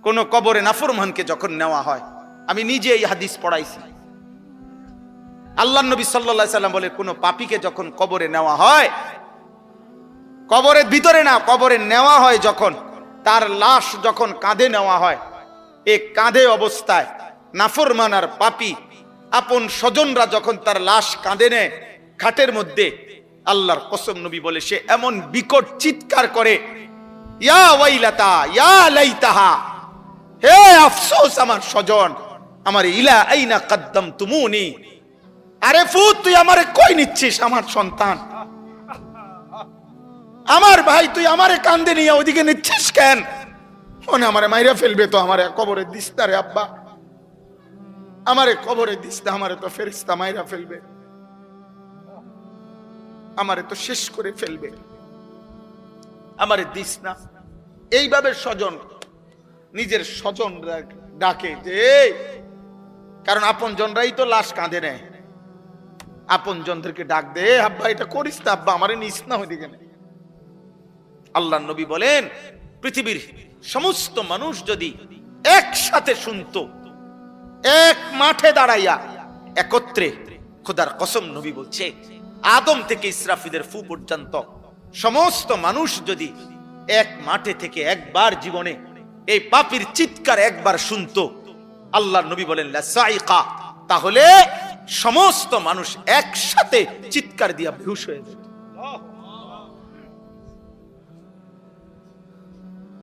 কোন কবরে নাফরমানকে যখন নেওয়া হয়, আমি নিজে এই হাদিস পড়াইছি, আল্লাহর নবী সাল্লাল্লাহু আলাইহি সাল্লাম বলে কোন পাপীকে যখন কবরে নেওয়া হয়, কবরের ভিতরে না, কবরে নেওয়া হয় যখন, তার লাশ যখন কাঁধে নেওয়া হয়, এই কাঁধে অবস্থায় নাফরমান আর পাপী আপন স্বজনরা যখন তার লাশ কাঁধে নেয় খাটের মধ্যে, আল্লাহর কসম নবী বলে সে এমন বিকট চিৎকার করে, ইয়া ওয়াইলাতা ইয়া লাইতাহা, হে আফসোস আমার স্বজন, আমার ইলা আইনা কদ্দামতুমুনি, আরে ফুত তুই আমারে কই নিচ্ছিস, আমার সন্তান, আমার ভাই, তুই আমারে কান্দে নিয়ে ওদিকে নিচ্ছিস কেন? মনে আমারে মাইরা ফেলবে তো, আমারে কবরে দিস না রে আব্বা, আমারে কবরে দিস না, আমারে তো ফেরেশতা মাইরা ফেলবে, আমারে তো শেষ করে ফেলবে, আমারে দিস না। এইভাবে স্বজন নিজের স্বজন ডাকে যে, কারণ আপন জনরাই তো লাশ কাঁধে নেয়, আপন জনদেরকে ডাক দে, আব্বা এটা করিস না, আব্বা আমারে নিস না ওইদিকে। আল্লাহর নবী বলেন পৃথিবীর সমস্ত মানুষ যদি একসাথে শুনতো, এক মাঠে দাঁড়াইয়া একত্রে, খোদার কসম নবী বলছে আদম থেকে ইসরাফিলের ফু পর্যন্ত সমস্ত মানুষ যদি এক মাঠে থেকে একবার জীবনে এই পাপীর চিৎকার একবার শুনতো, আল্লাহর নবী বলেন লাসাইকা, তাহলে সমস্ত মানুষ একসাথে চিৎকার দিয়া বেহুশ হয়ে যেত।